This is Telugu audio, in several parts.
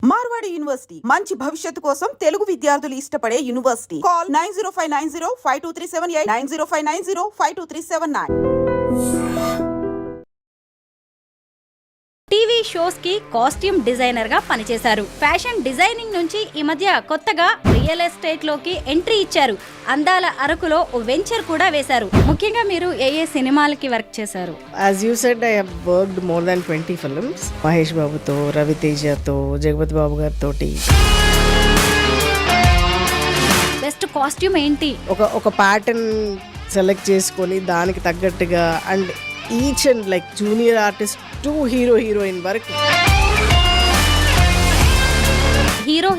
మార్వాడి యూనివర్సిటీ మంచి భవిష్యత్తు కోసం తెలుగు విద్యార్థులు ఇష్టపడే యూనివర్సిటీ. కాల్ 9059052378 9059052379. టీవీ షోస్ కి కాస్ట్యూమ్ డిజైనర్ గా పనిచేశారు. ఫ్యాషన్ డిజైనింగ్ నుంచి ఈ మధ్య కొత్తగా రియల్ ఎస్టేట్ లోకి ఎంట్రీ ఇచ్చారు. అందాల అరకులో ఓ వెంచర్ కూడా వేశారు. ముఖ్యంగా మీరు ఏ సినిమాలకి వర్క్ చేశారు? As you said, I have worked more than 20 films. Mahesh బాబుతో, రవితేజతో, జగపతి బాబు గారితో. బెస్ట్ కాస్ట్యూమ్ ఏంటి? ఒక ప్యాటర్న్ సెలెక్ట్ చేసుకొని దానికి తగ్గట్టుగా and each and like junior artist to heroine వరకు.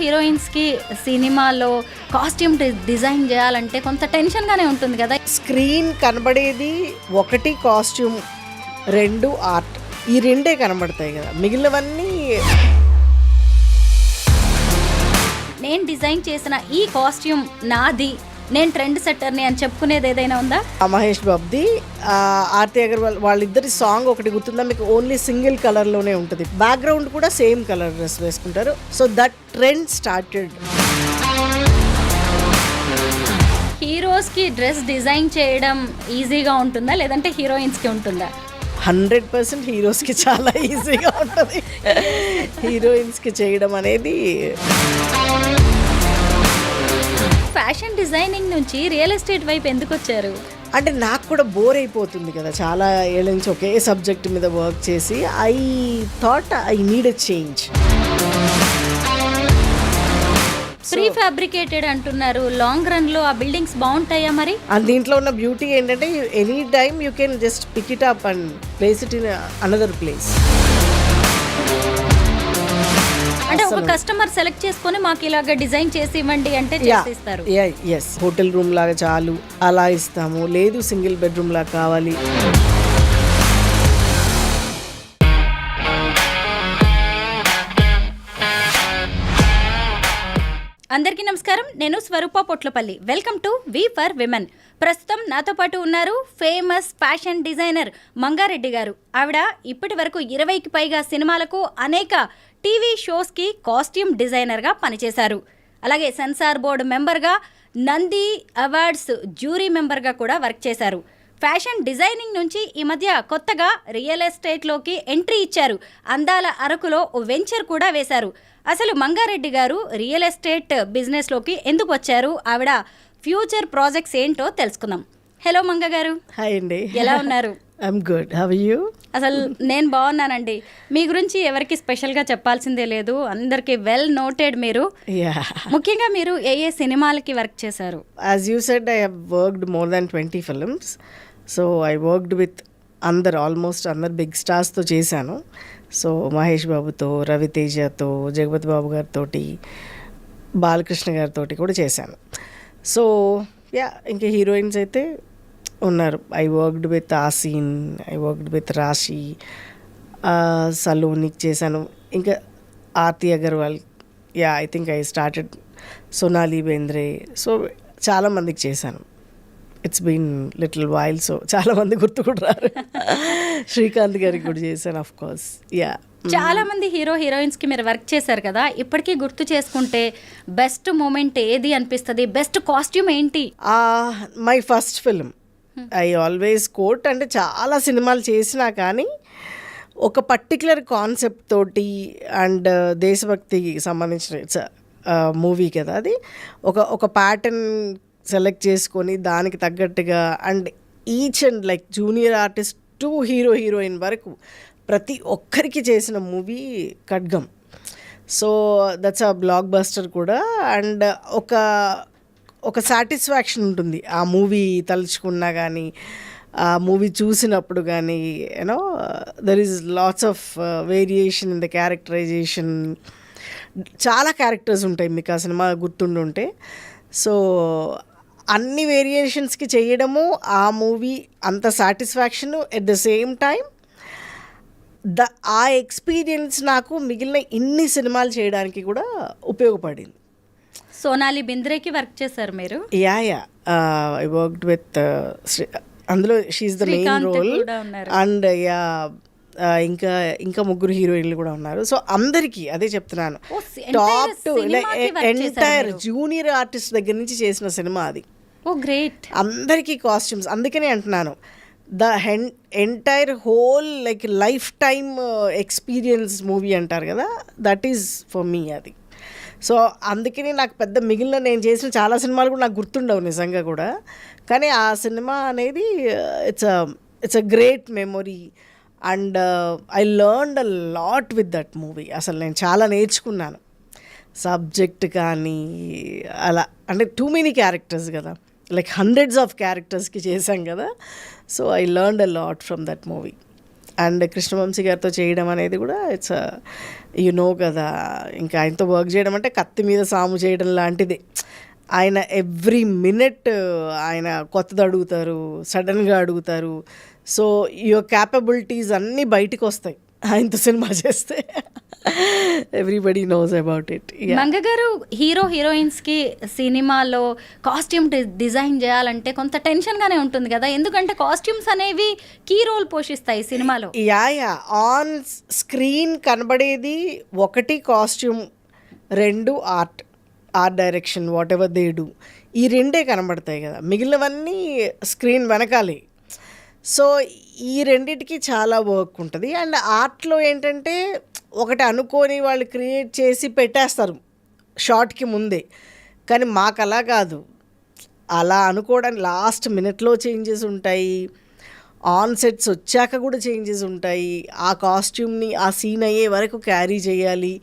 హీరోయిన్స్ కి సినిమాలో కాస్ట్యూమ్ డిజైన్ చేయాలంటే కొంత టెన్షన్ గానే ఉంటుంది కదా. స్క్రీన్ కనబడేది ఒకటి కాస్ట్యూమ్, రెండు ఆర్ట్. ఈ రెండే కనబడతాయి కదా, మిగిలినవన్నీ. నేను డిజైన్ చేసిన ఈ కాస్ట్యూమ్ నాది, నేను ట్రెండ్ సెట్టర్ని అని చెప్పుకునేది ఏదైనా ఉందా? మహేష్ బాబుది, ఆర్తి అగర్వాల్ వాళ్ళిద్దరి సాంగ్ ఒకటి గుర్తుందా మీకు? ఓన్లీ సింగిల్ కలర్ లోనే ఉంటుంది. బ్యాక్గ్రౌండ్ కూడా సేమ్ కలర్ డ్రెస్ వేసుకుంటారు. So that trend started. Heroes కి డ్రెస్ డిజైన్ చేయడం ఈజీగా ఉంటుందా లేదంటే హీరోయిన్స్ కి ఉంటుందా? 100% హీరోస్కి చాలా ఈజీగా ఉంటుంది. హీరోయిన్స్కి చేయడం అనేది. ఫ్యాషన్ డిజైనింగ్ నుంచి రియల్ ఎస్టేట్ వైపు ఎందుకు వచ్చారు? అంటే నాకు కూడా బోర్ అయిపోతుంది కదా, చాలా ఏళ్ళ నుంచి ఒకే సబ్జెక్ట్ మీద వర్క్ చేసి. I thought I need a change. Prefabricated అంటున్నారు, లాంగ్ రన్ లో ఆ బిల్డింగ్స్ బాగుంటాయా మరి? దీంట్లో ఉన్న బ్యూటీ ఏంటంటే any time you can just pick it up and place it in another place. అంటే ఒక కస్టమర్ సెలెక్ట్ చేసుకొని మాకు ఇలాగ డిజైన్ చేసి ఇవ్వండి అంటే చేసిస్తారు. ఎస్, హోటల్ రూమ్ లాగా చాలు అలా ఇస్తాము. లేదు సింగిల్ బెడ్రూమ్ లాగా కావాలి. అందరికీ నమస్కారం, నేను Swaroopa Potlapalli. Welcome to V for women. ప్రస్తుతం నాతో పాటు ఉన్నారు ఫేమస్ ఫ్యాషన్ డిజైనర్ మంగారెడ్డి గారు. ఆవిడ ఇప్పటి వరకు 20కి పైగా సినిమాలకు, అనేక టీవీ షోస్కి కాస్ట్యూమ్ డిజైనర్గా పనిచేశారు. అలాగే సెన్సార్ బోర్డు మెంబర్గా, నంది అవార్డ్స్ జ్యూరీ మెంబర్గా కూడా వర్క్ చేశారు. ఫ్యాషన్ డిజైనింగ్ నుంచి ఈ మధ్య కొత్తగా రియల్ ఎస్టేట్లోకి ఎంట్రీ ఇచ్చారు. అందాల అరకులో ఓ వెంచర్ కూడా వేశారు. అసలు మంగారెడ్డి గారు రియల్ ఎస్టేట్ బిజినెస్లోకి ఎందుకు వచ్చారు, ఆవిడ ఫ్యూచర్ ప్రాజెక్ట్స్ ఏంటో తెలుసుకుందాం. హలో మంగ గారు. హాయ్ అండి, ఎలా ఉన్నారు? I'm good, how are you? అసలు నేను బాగున్నానండి. మీ గురించి ఎవరికి స్పెషల్గా చెప్పాల్సిందే లేదు, అందరికీ వెల్ నోటెడ్ మీరు. ముఖ్యంగా మీరు ఏ సినిమాలకి వర్క్ చేశారు? As you said, I have worked more than 20 films. So I worked with almost అందరు బిగ్ స్టార్స్తో చేశాను. సో మహేష్ బాబుతో, రవితేజతో, జగపతి బాబు గారితో, బాలకృష్ణ గారితో కూడా చేశాను. సో ఇంకా హీరోయిన్స్ అయితే ఉన్నారు. I worked with Asin, I worked with Raasi, సలోనికి చేశాను. ఇంకా Aarti Agarwal, I think I started Sonali Bendre. So చాలామందికి చేశాను. It's been little while, so చాలా మంది గుర్తు కూడా రారు. శ్రీకాంత్ గారికి కూడా చేశాను, ఆఫ్ కోర్స్. చాలా మంది హీరోయిన్స్ కి మీరు వర్క్ చేశారు కదా, ఇప్పటికీ గుర్తు చేసుకుంటే బెస్ట్ మూమెంట్ ఏది అనిపిస్తుంది? బెస్ట్ కాస్ట్యూమ్ ఏంటి? My first film I always quote. అంటే చాలా సినిమాలు చేసినా కానీ ఒక పర్టికులర్ కాన్సెప్ట్ తోటి అండ్ దేశభక్తికి సంబంధించిన ఇట్స్ మూవీ కదా అది. ఒక ప్యాటర్న్ సెలెక్ట్ చేసుకొని దానికి తగ్గట్టుగా and each and like junior artist to heroine వరకు ప్రతి ఒక్కరికి చేసిన movie Khadgam. So that's a blockbuster కూడా. అండ్ ఒక సాటిస్ఫాక్షన్ ఉంటుంది ఆ మూవీ తలుచుకున్నా కానీ, ఆ మూవీ చూసినప్పుడు కానీ. You know there is lots of variation in the characterisation. చాలా క్యారెక్టర్స్ ఉంటాయి మీకు ఆ సినిమా గుర్తుండుంటే. సో అన్ని వేరియేషన్స్కి చేయడము, ఆ మూవీ అంత satisfaction. At the same time ఆ ఎక్స్పీరియన్స్ నాకు మిగిలిన ఇన్ని సినిమాలు చేయడానికి కూడా ఉపయోగపడింది. సోనాలి బింద్రేకి వర్క్ చేశారు మీరు? ఐ వర్క్డ్ విత్ అందులో she's the main role. And ఇంకా ఇంకా ముగ్గురు హీరోయిన్లు కూడా ఉన్నారు. సో అందరికీ అదే చెప్తున్నాను, ఓ, టాప్ టు సినిమాకి work చేశారు ఎంటైర్ మీరు. జూనియర్ ఆర్టిస్ట్ దగ్గర నుంచి చేసిన సినిమా అది. ఓ గ్రేట్. అందరికీ కాస్ట్యూమ్స్, అందుకనే అంటున్నాను the entire whole like life time experience movie అంటారు కదా, దట్ ఈజ్ ఫర్ మీ అది. సో అందుకని నాకు పెద్ద మిగిలిన నేను చేసిన చాలా సినిమాలు కూడా నాకు గుర్తుండవు నిజంగా కూడా, కానీ ఆ సినిమా అనేది it's a great memory and I learned a lot with that movie. అసలు నేను చాలా నేర్చుకున్నాను సబ్జెక్ట్ కానీ అలా, అంటే టూ మెనీ క్యారెక్టర్స్ కదా, లైక్ హండ్రెడ్స్ ఆఫ్ క్యారెక్టర్స్కి చేశాం కదా. So I learned a lot from that movie. And Krishna Vamsi గారితో చేయడం అనేది కూడా ఇట్స్ కదా, ఇంకా ఆయనతో వర్క్ చేయడం అంటే కత్తి మీద సాము చేయడం లాంటిది. ఆయన ఎవ్రీ మినిట్ ఆయన కొత్తది అడుగుతారు, సడన్గా అడుగుతారు. సో యువర్ క్యాపబిలిటీస్ అన్నీ బయటికి వస్తాయి ఆయనతో సినిమా చేస్తే. Everybody knows about it. Manga గారు, హీరో హీరోయిన్స్ కి సినిమాలో కాస్ట్యూమ్ డిజైన్ చేయాలంటే కొంత టెన్షన్ గానే ఉంటుంది కదా, ఎందుకంటే కాస్ట్యూమ్స్ అనేవి కీ రోల్ పోషిస్తాయి సినిమాలో. యా ఆన్ స్క్రీన్ కనబడేది ఒకటి కాస్ట్యూమ్, రెండు art direction, what ever they do, ఈ రెండే కనబడతాయి కదా, మిగిలినవన్నీ స్క్రీన్ వెనకాలే. సో ఈ రెండిటికి చాలా వర్క్ ఉంటుంది. అండ్ ఆర్ట్లో ఏంటంటే ఒకటి అనుకొని వాళ్ళు క్రియేట్ చేసి పెట్టేస్తారు షార్ట్కి ముందే, కానీ మాకు అలా కాదు. అలా అనుకోవడానికి లాస్ట్ మినిట్లో చేంజెస్ ఉంటాయి, ఆన్ సెట్స్ వచ్చాక కూడా చేంజెస్ ఉంటాయి. ఆ కాస్ట్యూమ్ని ఆ సీన్ అయ్యే వరకు క్యారీ చేయాలి.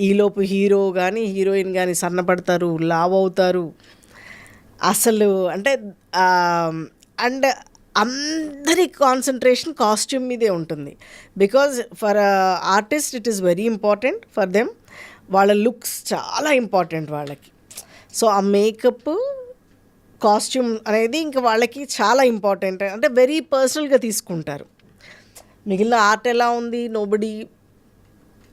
ఈలోపు హీరో కానీ హీరోయిన్ కానీ సన్నపడతారు, లావ్ అవుతారు. అసలు అంటే అండ్ అందరి కాన్సన్ట్రేషన్ కాస్ట్యూమ్ మీదే ఉంటుంది. Because for artist it is very important for them. వాళ్ళ లుక్స్ చాలా ఇంపార్టెంట్ వాళ్ళకి. సో ఆ మేకప్, కాస్ట్యూమ్ అనేది ఇంకా వాళ్ళకి చాలా ఇంపార్టెంట్, అంటే వెరీ పర్సనల్గా తీసుకుంటారు. మిగిలిన ఆర్ట్ ఎలా ఉంది, nobody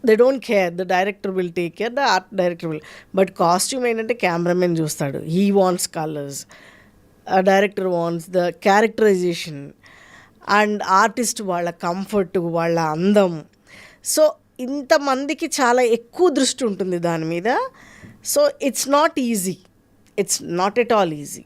they don't care, the director will take care, the art director will. But costume ఏంటంటే కెమెరామెన్ చూస్తాడు, he wants colours, director wants the characterisation, and artist వాళ్ళ కంఫర్ట్, వాళ్ళ అందం. సో ఇంతమందికి చాలా ఎక్కువ దృష్టి ఉంటుంది దాని మీద. So it's not easy, it's not at all easy.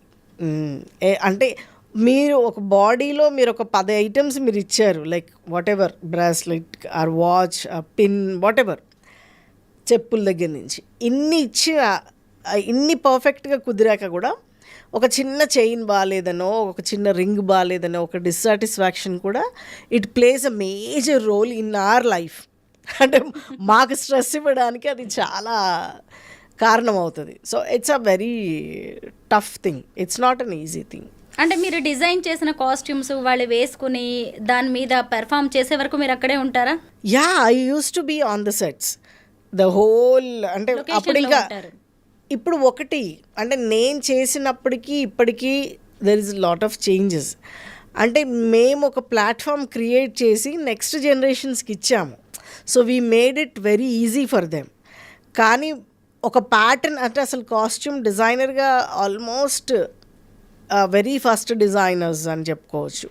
అంటే మీరు ఒక బాడీలో మీరు ఒక 10 ఐటమ్స్ మీరు ఇచ్చారు, like whatever, bracelet or watch, pin, whatever, చెప్పుల దగ్గర నుంచి ఇన్ని ఇచ్చిన, ఇన్ని పర్ఫెక్ట్గా కుదిరాక కూడా ఒక చిన్న చైన్ బాగాలేదనో, ఒక చిన్న రింగ్ బాగాలేదనో, ఒక డిస్సాటిస్ఫాక్షన్ కూడా it plays a major role in our life. అంటే మాకు స్ట్రెస్ ఇవ్వడానికి అది చాలా కారణం అవుతుంది. So it's a very tough thing, it's not an easy thing. అంటే మీరు డిజైన్ చేసిన కాస్ట్యూమ్స్ వాళ్ళు వేసుకుని దాని మీద పెర్ఫామ్ చేసే వరకు మీరు అక్కడే ఉంటారా? Yeah, I use to be on the sets the whole. అంటే అప్పుడు ఇంకా ఇప్పుడు ఒకటి అంటే నేను చేసినప్పటికీ ఇప్పటికీ there is lot of changes. అంటే మేము ఒక ప్లాట్ఫామ్ క్రియేట్ చేసి నెక్స్ట్ జనరేషన్స్కి ఇచ్చాము. So we made it very easy for them. కానీ ఒక ప్యాటర్న్ అంటే అసలు కాస్ట్యూమ్ డిజైనర్గా ఆల్మోస్ట్ వెరీ ఫస్ట్ డిజైనర్స్ అని చెప్పుకోవచ్చు.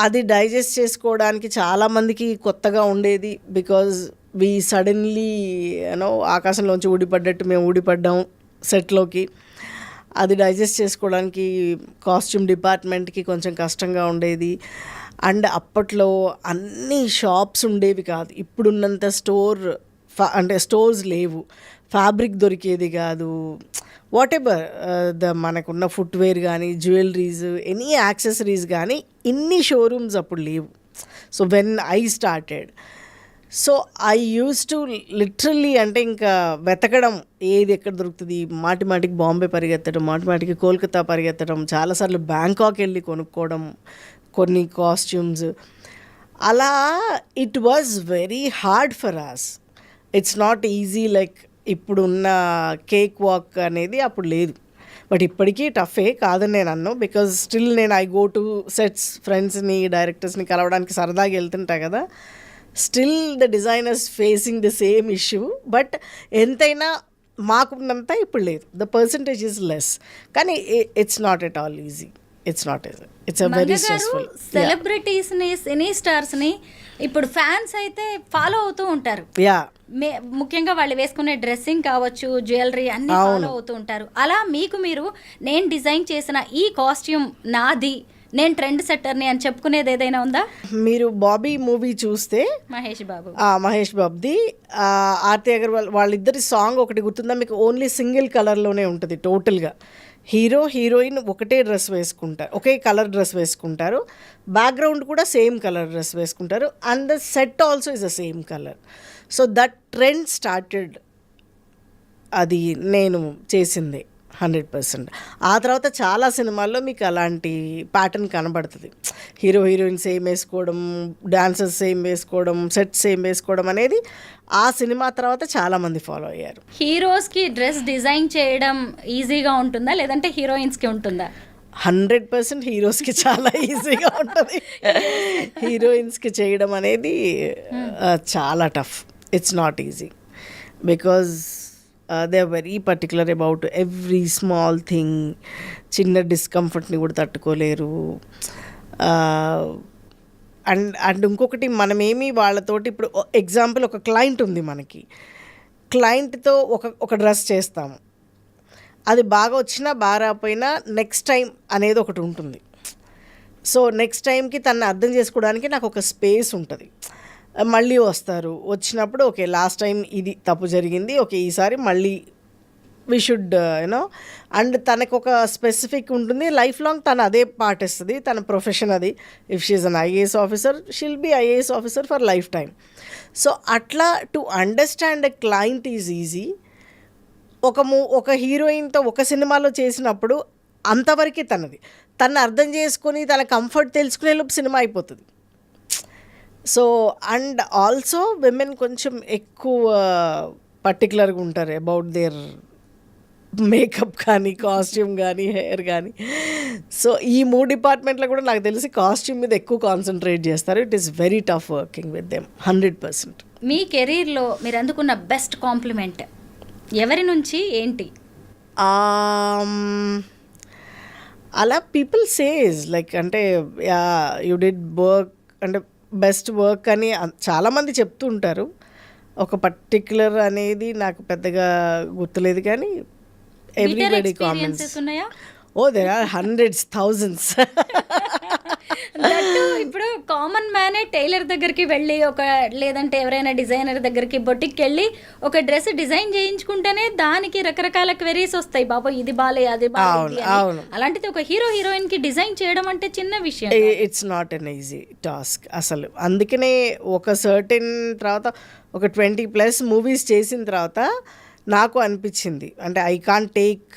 అది డైజెస్ట్ చేసుకోవడానికి చాలామందికి కొత్తగా ఉండేది. బికాజ్ వీ సడన్లీ ఆకాశంలోంచి ఊడిపడ్డట్టు మేము ఊడిపడ్డాం సెట్లోకి. అది డైజెస్ట్ చేసుకోవడానికి కాస్ట్యూమ్ డిపార్ట్మెంట్కి కొంచెం కష్టంగా ఉండేది. అండ్ అప్పట్లో అన్ని షాప్స్ ఉండేవి కాదు, ఇప్పుడున్నంత అంటే స్టోర్స్ లేవు, ఫ్యాబ్రిక్ దొరికేది కాదు, వాట్ ఎవర్ మనకున్న ఫుట్వేర్ కానీ, జ్యువెలరీస్, ఎనీ యాక్సెసరీస్ కానీ ఇన్ని షోరూమ్స్ అప్పుడు లేవు. So when I started, so I use to literally అంటే ఇంకా వెతకడం, ఏది ఎక్కడ దొరుకుతుంది, మాటికి బాంబే పరిగెత్తడం, మాటికి కోల్కతా పరిగెత్తడం, చాలాసార్లు బ్యాంకాక్ వెళ్ళి కొనుక్కోవడం కొన్ని కాస్ట్యూమ్స్. అలా it was very hard for us. It's not easy like ఇప్పుడున్న కేక్ వాక్ అనేది అప్పుడు లేదు. బట్ ఇప్పటికీ టఫే కాదని నేను అన్నాను. బికాజ్ స్టిల్ నేను ఐ గో టు సెట్స్, ఫ్రెండ్స్ని, డైరెక్టర్స్ని కలవడానికి సరదాగా వెళ్తుంటా కదా. Still the designers facing the same issue. But ఎంతైనా మాకున్నంత ఇప్పుడు లేదు, ద పర్సంటేజ్ ఈజ్ లెస్. కానీ it's not at all easy. It's not easy. It's a very stressful. Celebrities ని, సినీ స్టార్స్ ని ఇప్పుడు ఫ్యాన్స్ అయితే ఫాలో అవుతూ ఉంటారు. యా, ముఖ్యంగా వాళ్ళు వేసుకునే డ్రెస్సింగ్ కావచ్చు, జ్యువెలరీ అన్ని ఫాలో అవుతూ ఉంటారు. అలా మీకు మీరు నేను డిజైన్ చేసిన ఈ కాస్ట్యూమ్ నాది, నేను ట్రెండ్ సెట్టర్ని అని చెప్పుకునేది ఏదైనా ఉందా? మీరు బాబీ మూవీ చూస్తే మహేష్ బాబుది ఆర్తి అగర్వాల్ వాళ్ళిద్దరి సాంగ్ ఒకటి గుర్తుందా మీకు? ఓన్లీ సింగిల్ కలర్లోనే ఉంటుంది టోటల్గా. హీరో హీరోయిన్ ఒకటే డ్రెస్ వేసుకుంటారు, ఒకే కలర్ డ్రెస్ వేసుకుంటారు, బ్యాక్గ్రౌండ్ కూడా సేమ్ కలర్ డ్రెస్ వేసుకుంటారు, and the set also is the same colour. So that trend started, అది నేను చేసింది 100%. ఆ తర్వాత చాలా సినిమాల్లో మీకు అలాంటి ప్యాటర్న్ కనబడుతుంది. హీరో హీరోయిన్ సేమ్ వేసుకోవడం, డాన్సర్స్ సేమ్ వేసుకోవడం, సెట్ సేమ్ వేసుకోవడం అనేది ఆ సినిమా తర్వాత చాలామంది ఫాలో అయ్యారు. హీరోస్కి డ్రెస్ డిజైన్ చేయడం ఈజీగా ఉంటుందా లేదంటే హీరోయిన్స్కి ఉంటుందా? 100% హీరోస్కి చాలా ఈజీగా ఉంటుంది. హీరోయిన్స్కి చేయడం అనేది చాలా tough. It's not easy because they are very particular about every small thing. చిన్న డిస్కంఫర్ట్ని కూడా తట్టుకోలేరు. అండ్ ఇంకొకటి, మనమేమి వాళ్ళతోటి ఇప్పుడు ఎగ్జాంపుల్ ఒక క్లయింట్ ఉంది మనకి, క్లయింట్తో ఒక డ్రెస్ చేస్తాము, అది బాగా వచ్చినా బాగా రాకపోయినా నెక్స్ట్ టైం అనేది ఒకటి ఉంటుంది. సో నెక్స్ట్ టైంకి తను అర్థం చేసుకోవడానికి నాకు ఒక స్పేస్ ఉంటుంది. మళ్ళీ వస్తారు, వచ్చినప్పుడు ఓకే లాస్ట్ టైం ఇది తప్పు జరిగింది, ఓకే ఈసారి మళ్ళీ వీ షుడ్ యూనో. అండ్ తనకు ఒక స్పెసిఫిక్ ఉంటుంది, లైఫ్ లాంగ్ తను అదే పాటిస్తుంది, తన ప్రొఫెషన్ అది. If she is an IAS officer, she'll be IAS officer for life time. So అట్లా to understand a client is easy. ఒక హీరోయిన్తో ఒక సినిమాలో చేసినప్పుడు అంతవరకే తను అర్థం చేసుకొని తన కంఫర్ట్ తెలుసుకునే లోపు సినిమా అయిపోతుంది. సో అండ్ ఆల్సో విమెన్ కొంచెం ఎక్కువ పర్టికులర్గా ఉంటారు అబౌట్ దేర్ మేకప్ కానీ, కాస్ట్యూమ్ కానీ, హెయిర్ కానీ. సో ఈ 3 డిపార్ట్మెంట్లో కూడా నాకు తెలిసి కాస్ట్యూమ్ మీద ఎక్కువ కాన్సన్ట్రేట్ చేస్తారు. It is very tough working with them 100%. మీ కెరీర్లో మీరు అందుకున్న బెస్ట్ కాంప్లిమెంట్ ఎవరి నుంచి, ఏంటి? అలా పీపుల్ సేస్ లైక్, అంటే యూ డిడ్ వర్క్, అంటే బెస్ట్ వర్క్ అని చాలామంది చెప్తూ ఉంటారు. ఒక పర్టిక్యులర్ అనేది నాకు పెద్దగా గుర్తులేదు, కానీ everybody comments. Oh there are hundreds, thousands. ఇప్పుడు కామన్ మ్యానే టైలర్ దగ్గరికి వెళ్ళి లేదంటే ఎవరైనా డిజైనర్ దగ్గరికి బొటిక్కి వెళ్ళి ఒక డ్రెస్ డిజైన్ చేయించుకుంటేనే దానికి రకరకాల క్వెరీస్ వస్తాయి, బాబా ఇది బాలే అది బాలే. అలాంటిది ఒక హీరో హీరోయిన్ కి డిజైన్ చేయడం అంటే చిన్న విషయం. It's not an easy task అసలు. అందుకనే ఒక సర్టెన్ తర్వాత ఒక 20+ మూవీస్ చేసిన తర్వాత నాకు అనిపించింది, అంటే I can't take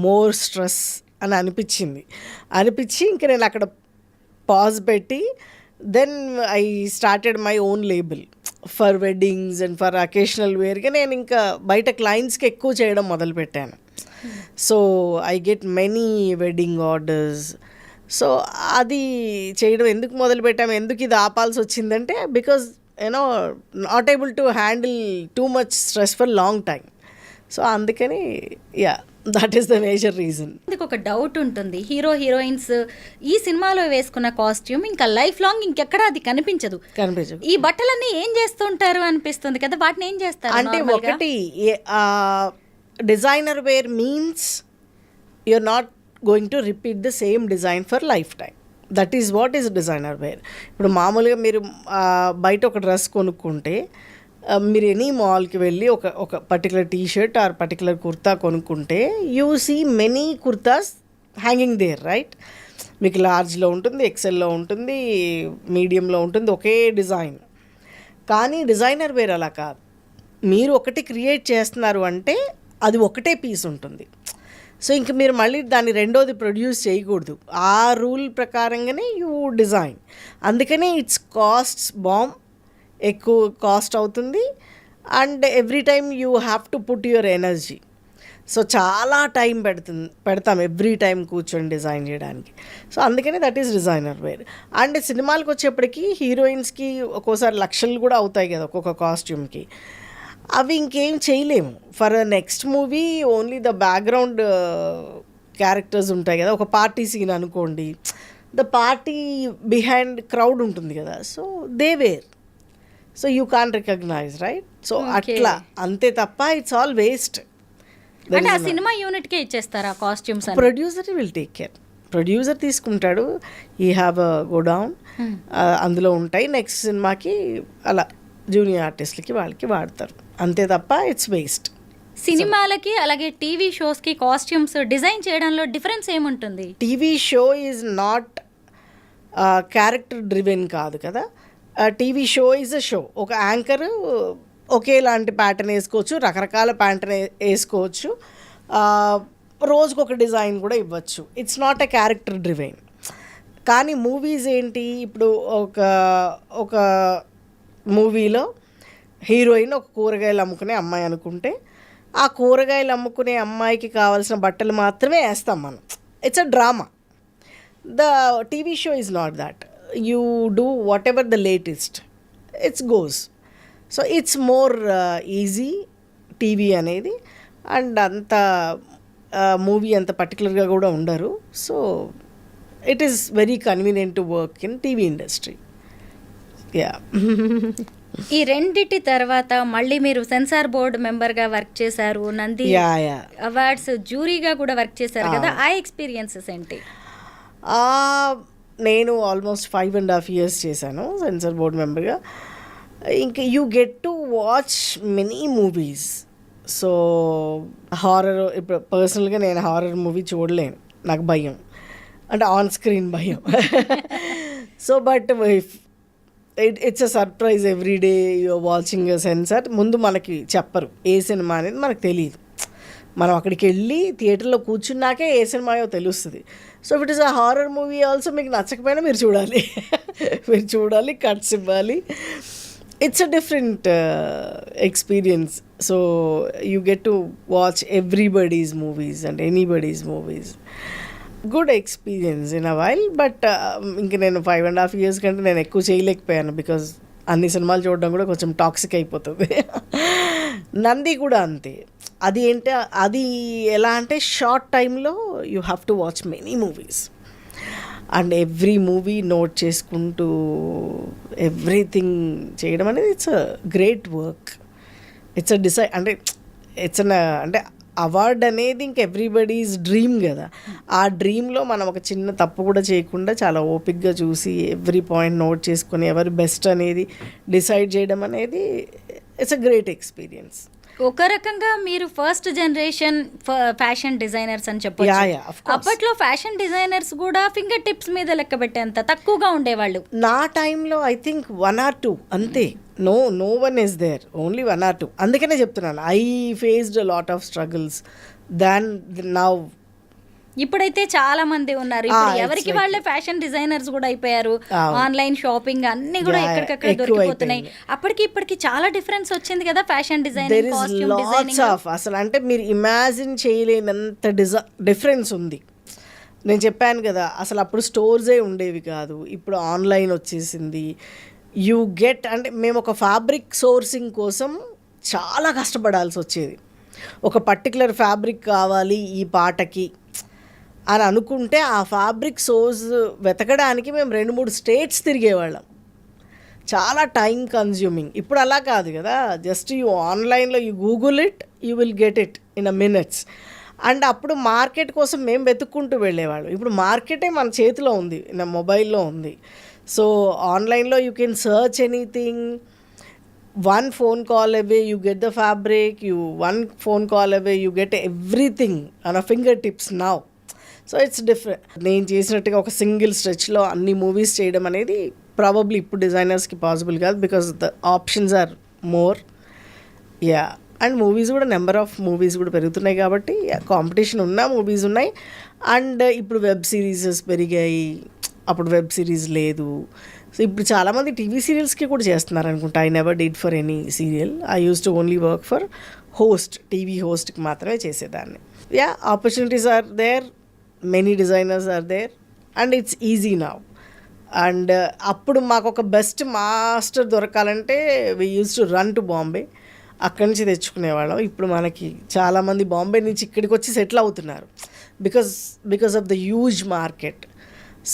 more stress అని అనిపించి ఇంకా నేను అక్కడ పాజ్ పెట్టి then I started my own label for weddings and for occasional వేర్గా. నేను ఇంకా బయట క్లయింట్స్కి ఎక్కువ చేయడం మొదలుపెట్టాను. So I get many wedding orders. So అది చేయడం ఎందుకు మొదలుపెట్టాము, ఎందుకు ఇది ఆపాల్సి వచ్చిందంటే because you know not able to handle too much stress for long time. So అందుకని that is the major reason. ఒక డౌట్ ఉంటుంది, హీరో హీరోయిన్స్ ఈ సినిమాలో వేసుకున్న కాస్ట్యూమ్ ఇంకా లైఫ్ లాంగ్ ఇంకెక్కడా అది కనిపించదు. ఈ బట్టలన్నీ ఏం చేస్తుంటారు అనిపిస్తుంది కదా, వాటిని ఏం చేస్తారు అంటే? ఒకటి, designer wear means you're not going to repeat the same design for life time. That is what is designer wear. ఇప్పుడు మామూలుగా మీరు బయట ఒక డ్రెస్ కొనుక్కుంటే, మీరు ఎనీ మాల్కి వెళ్ళి ఒక particular T shirt or particular kurta కొనుక్కుంటే you see many kurtas hanging there, right? మీకు లార్జ్లో ఉంటుంది, ఎక్సెల్లో ఉంటుంది, మీడియంలో ఉంటుంది, ఒకే డిజైన్. కానీ డిజైనర్ వేర్ అలా కాదు. మీరు ఒకటి క్రియేట్ చేస్తున్నారు అంటే అది ఒకటే పీస్ ఉంటుంది. సో ఇంక మీరు మళ్ళీ దాన్ని రెండోది ప్రొడ్యూస్ చేయకూడదు. ఆ రూల్ ప్రకారంగానే యూ డిజైన్. అందుకనే ఇట్స్ కాస్ట్స్ బాంబ్, ఎక్కువ కాస్ట్ అవుతుంది. And every time you have to put your energy. So చాలా టైం పెడతాం ఎవ్రీ టైం కూర్చొని డిజైన్ చేయడానికి. సో అందుకనే that is designer wear. And సినిమాలకు వచ్చేప్పటికి హీరోయిన్స్కి ఒక్కోసారి లక్షలు కూడా అవుతాయి కదా ఒక్కొక్క కాస్ట్యూమ్కి. అవి ఇంకేం చేయలేము. For next movie only the background characters ఉంటాయి కదా, ఒక పార్టీ సీన్ అనుకోండి, ద పార్టీ బిహైండ్ క్రౌడ్ ఉంటుంది కదా, so they wear, so you can recognise, right? So అట్లా అంతే తప్ప ఇట్స్ ఆల్ వేస్ట్. అంటే ఆ సినిమా యూనిట్కే ఇచ్చేస్తారా costumes? Producer will take care, producer తీసుకుంటాడు, ఈ హ్యావ్ గో డౌన్, అందులో ఉంటాయి, నెక్స్ట్ సినిమాకి అలా జూనియర్ ఆర్టిస్ట్లకి వాళ్ళకి వాడతారు, అంతే తప్ప ఇట్స్ వేస్ట్. సినిమాలకి అలాగే టీవీ షోస్కి కాస్ట్యూమ్స్ డిజైన్ చేయడంలో డిఫరెన్స్ ఏముంటుంది? TV show is not character driven కాదు కదా, TV show is a show. ఒక యాంకర్ ఒకేలాంటి ప్యాటర్న్ వేసుకోవచ్చు, రకరకాల ప్యాటర్న్ వేసుకోవచ్చు, రోజుకొక డిజైన్ కూడా ఇవ్వచ్చు. It's not a character driven. కానీ మూవీస్ ఏంటి, ఇప్పుడు ఒక మూవీలో హీరోయిన్ ఒక కూరగాయలు అమ్ముకునే అమ్మాయి అనుకుంటే, ఆ కూరగాయలు అమ్ముకునే అమ్మాయికి కావాల్సిన బట్టలు మాత్రమే వేస్తాం మనం. It's a drama. The TV show is not that. You do what ever the latest, it's goes. So it's more easy TV అనేది. అండ్ అంత మూవీ అంత పర్టికులర్గా కూడా ఉండరు. So it is very convenient to work in TV industry. Yeah. ఈ రెండిటి తర్వాత మళ్ళీ మీరు సెన్సార్ బోర్డ్ మెంబర్గా వర్క్ చేశారు, నంది అవార్డ్స్ జ్యూరీగా కూడా వర్క్ చేశారు కదా, ఆ ఎక్స్పీరియన్సెస్ ఏంటి? నేను ఆల్మోస్ట్ 5.5 years చేశాను సెన్సార్ బోర్డ్ మెంబర్గా. ఇంకా you get to watch many movies. So horror, ఇప్పుడు పర్సనల్గా నేను హారర్ మూవీ చూడలేను, నాకు భయం, అంటే ఆన్ స్క్రీన్ భయం. So but it's a surprise every day you're watching censor. ముందు మనకి చెప్పరు ఏ సినిమా అనేది, మనకు తెలియదు. మనం అక్కడికి వెళ్ళి థియేటర్లో కూర్చున్నాకే ఏ సినిమాయో తెలుస్తుంది. So it is a horror movie also, మీకు నచ్చకపోయినా మీరు చూడాలి, మీరు చూడాలి, కట్స్ ఇవ్వాలి. It's a different experience. So you get to watch everybody's movies and anybody's movies. Good experience in a while. But ఇంక నేను 5.5 years కంటే నేను ఎక్కువ చేయలేకపోయాను, బికాజ్ అన్ని సినిమాలు చూడడం కూడా కొంచెం టాక్సిక్ అయిపోతుంది. నంది కూడా అంతే. అది అది ఎలా అంటే షార్ట్ టైంలో you have to watch many movies and every movie note చేసుకుంటూ ఎవ్రీథింగ్ చేయడం అనేది it's a great work. It's a అంటే ఇట్స్ అంటే అవార్డ్ అనేది ఇంక ఎవ్రీబడీస్ డ్రీమ్ కదా. ఆ డ్రీమ్లో మనం ఒక చిన్న తప్పు కూడా చేయకుండా చాలా ఓపిక్గా చూసి ఎవ్రీ పాయింట్ నోట్ చేసుకొని ఎవరు బెస్ట్ అనేది డిసైడ్ చేయడం అనేది ఇట్స్ అ గ్రేట్ ఎక్స్పీరియన్స్. ఒక రకంగా మీరు ఫస్ట్ జనరేషన్ ఫ్యాషన్ డిజైనర్స్ అని చెప్పొచ్చు. అప్పట్లో ఫ్యాషన్ డిజైనర్స్ కూడా ఫింగర్ టిప్స్ మీద లెక్క పెట్టేంత తక్కువగా ఉండేవాళ్ళు. నా టైంలో ఐ థింక్ 1 or 2 అంతే. No one is there, only 1 or 2. అందుకనే చెప్తున్నాను, I faced a lot of struggles than now. ఇప్పుడైతే చాలా మంది ఉన్నారు, ఇప్పుడు ఎవరికి వాళ్ళే ఫ్యాషన్ డిజైనర్స్ కూడా అయిపోయారు. ఆన్లైన్ షాపింగ్ అన్ని కూడా ఎక్కడికక్కడ దొరికిపోతున్నాయి. అప్పటికి ఇప్పటికి చాలా డిఫరెన్స్ వచ్చింది కదా ఫ్యాషన్ డిజైనింగ్, కాస్ట్యూమ్ డిజైనింగ్. అసలు అంటే మీరు ఇమాజిన్ చేయలేనంత డిఫరెన్స్ ఉంది. నేను చెప్పాను కదా, అసలు అప్పుడు స్టోర్సే ఉండేవి కాదు, ఇప్పుడు ఆన్లైన్ వచ్చేసింది. యూ గెట్, అంటే మేము ఒక ఫ్యాబ్రిక్ సోర్సింగ్ కోసం చాలా కష్టపడాల్సి వచ్చేది. ఒక పర్టికులర్ ఫ్యాబ్రిక్ కావాలి ఈ పాటకి అని అనుకుంటే ఆ ఫ్యాబ్రిక్ సోర్స్ వెతకడానికి మేము 2-3 states తిరిగేవాళ్ళం. చాలా టైం కన్జ్యూమింగ్. ఇప్పుడు అలా కాదు కదా, జస్ట్ యూ ఆన్లైన్లో you Google it, you will get it in a minutes. And అప్పుడు మార్కెట్ కోసం మేము వెతుక్కుంటూ వెళ్ళేవాళ్ళం. ఇప్పుడు మార్కెటే మన చేతిలో ఉంది, నా మొబైల్లో ఉంది. సో ఆన్లైన్లో you can search anything. 1 phone call away you get the fabric, 1 phone call away you get everything on a fingertips now. So it's different. నేను చేసినట్టుగా ఒక సింగిల్ స్ట్రెచ్లో అన్ని మూవీస్ చేయడం అనేది ప్రాబబ్లీ ఇప్పుడు డిజైనర్స్కి పాసిబుల్ కాదు, because the options are more. Yeah. And movies కూడా, నెంబర్ ఆఫ్ మూవీస్ కూడా పెరుగుతున్నాయి కాబట్టి కాంపిటీషన్ ఉన్న మూవీస్ ఉన్నాయి. అండ్ ఇప్పుడు వెబ్ సిరీసెస్ పెరిగాయి, అప్పుడు వెబ్ సిరీస్ లేదు. సో ఇప్పుడు చాలామంది టీవీ సీరియల్స్కి కూడా చేస్తున్నారు అనుకుంటా. I never did for any serial. I use to only work for host, TV హోస్ట్కి మాత్రమే చేసేదాన్ని. Yeah, opportunities are there, many designers are there and it's easy now. And అప్పుడు మాకు ఒక బెస్ట్ మాస్టర్ దొరకాలంటే we use to run to Bombay, అక్కడి నుంచి తెచ్చుకునేవాళ్ళం. ఇప్పుడు మనకి చాలామంది బాంబే నుంచి ఇక్కడికి వచ్చి సెటిల్ అవుతున్నారు, because of the huge market.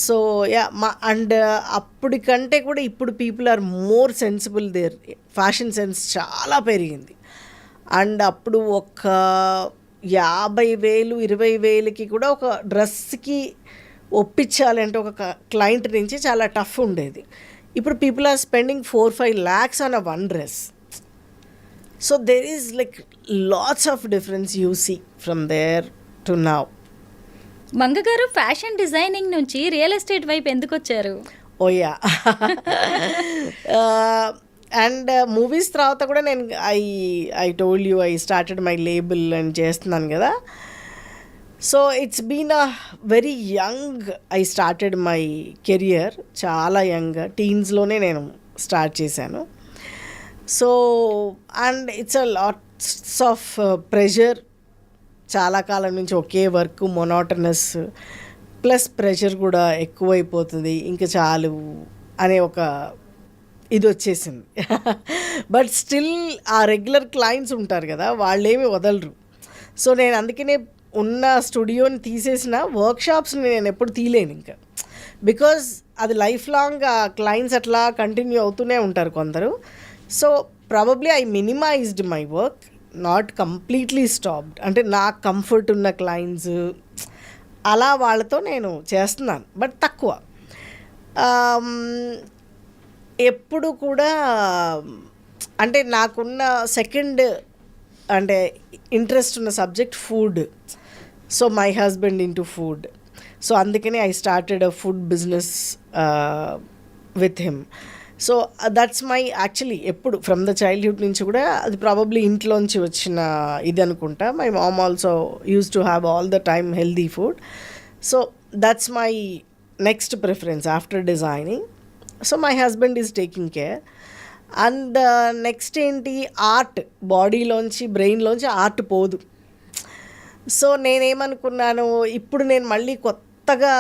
So yeah and అప్పటికంటే కూడా ఇప్పుడు people are more sensible, their fashion sense చాలా పెరిగింది. అండ్ అప్పుడు ఒక 50,000 20,000కి కూడా ఒక డ్రెస్కి ఒప్పించాలంటే ఒక క్లయింట్ నుంచి చాలా టఫ్ ఉండేది. ఇప్పుడు people are spending 4-5 lakhs on one dress. So there is like lots of difference you see from there to now. మంగగారు ఫ్యాషన్ డిజైనింగ్ నుంచి రియల్ ఎస్టేట్ వైపు ఎందుకు వచ్చారు? ఓయా అండ్ మూవీస్ తర్వాత కూడా నేను I told you I started my label అని చేస్తున్నాను కదా. So it's been a very young I started my career, చాలా యంగ్, టీన్స్లోనే నేను స్టార్ట్ చేశాను. So and it's a lots of pressure, చాలా కాలం నుంచి ఒకే వర్క్, మొనోటనస్ ప్లస్ ప్రెషర్ కూడా ఎక్కువైపోతుంది, ఇంకా చాలు అనే ఒక ఇది వచ్చేసింది. బట్ స్టిల్ ఆ రెగ్యులర్ క్లయింట్స్ ఉంటారు కదా, వాళ్ళేమి వదలరు. సో నేను అందుకనే ఉన్న స్టూడియోని తీసేసిన వర్క్షాప్స్ని నేను ఎప్పుడు తీయలేను ఇంకా, బికాజ్ అది లైఫ్ లాంగ్ ఆ క్లయింట్స్ అట్లా కంటిన్యూ అవుతూనే ఉంటారు కొందరు. So probably I minimised my work, not completely stopped. అంటే నాకు కంఫర్ట్ ఉన్న క్లయింట్స్ అలా వాళ్ళతో నేను చేస్తున్నాను, బట్ తక్కువ. ఎప్పుడు కూడా అంటే నాకున్న సెకండ్ అంటే ఇంట్రెస్ట్ ఉన్న subject food. So my husband into food, so అందుకనే I started a food business with him. So that's my actually ఎప్పుడు ఫ్రమ్ ద చైల్డ్హుడ్ నుంచి కూడా అది ప్రాబబ్లీ ఇంట్లోంచి వచ్చిన ఇది అనుకుంటా. My mom also use to have all the time healthy food. So that's my next preference after designing. So my husband is taking care. And next ఏంటి, ఆర్ట్. బాడీలోంచి బ్రెయిన్లోంచి ఆర్ట్ పోదు. సో నేనేమనుకున్నాను, ఇప్పుడు నేను మళ్ళీ కొత్తగా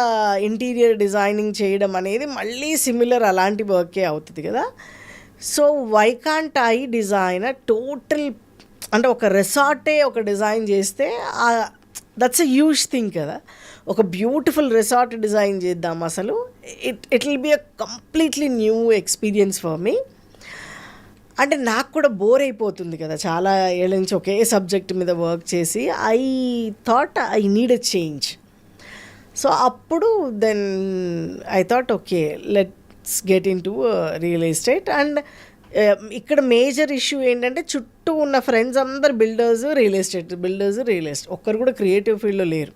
ఇంటీరియర్ డిజైనింగ్ చేయడం అనేది మళ్ళీ సిమిలర్ అలాంటి వర్కే అవుతుంది కదా. So why can't I design total, అంటే ఒక రిసార్టే ఒక డిజైన్ చేస్తే దట్స్ ఎ హ్యూజ్ థింగ్ కదా. ఒక బ్యూటిఫుల్ రిసార్ట్ డిజైన్ చేద్దాం అసలు. It will be a completely new experience for me. అంటే నాకు కూడా బోర్ అయిపోతుంది కదా చాలా ఏళ్ళ నుంచి ఒకే సబ్జెక్ట్ మీద వర్క్ చేసి. I thought I need a change. So అప్పుడు then I thought okay, let's get into real estate. And ఇక్కడ మేజర్ ఇష్యూ ఏంటంటే చుట్టూ ఉన్న ఫ్రెండ్స్ అందరు బిల్డర్స్, రియల్ ఎస్టేట్, ఒక్కరు కూడా క్రియేటివ్ ఫీల్డ్లో లేరు.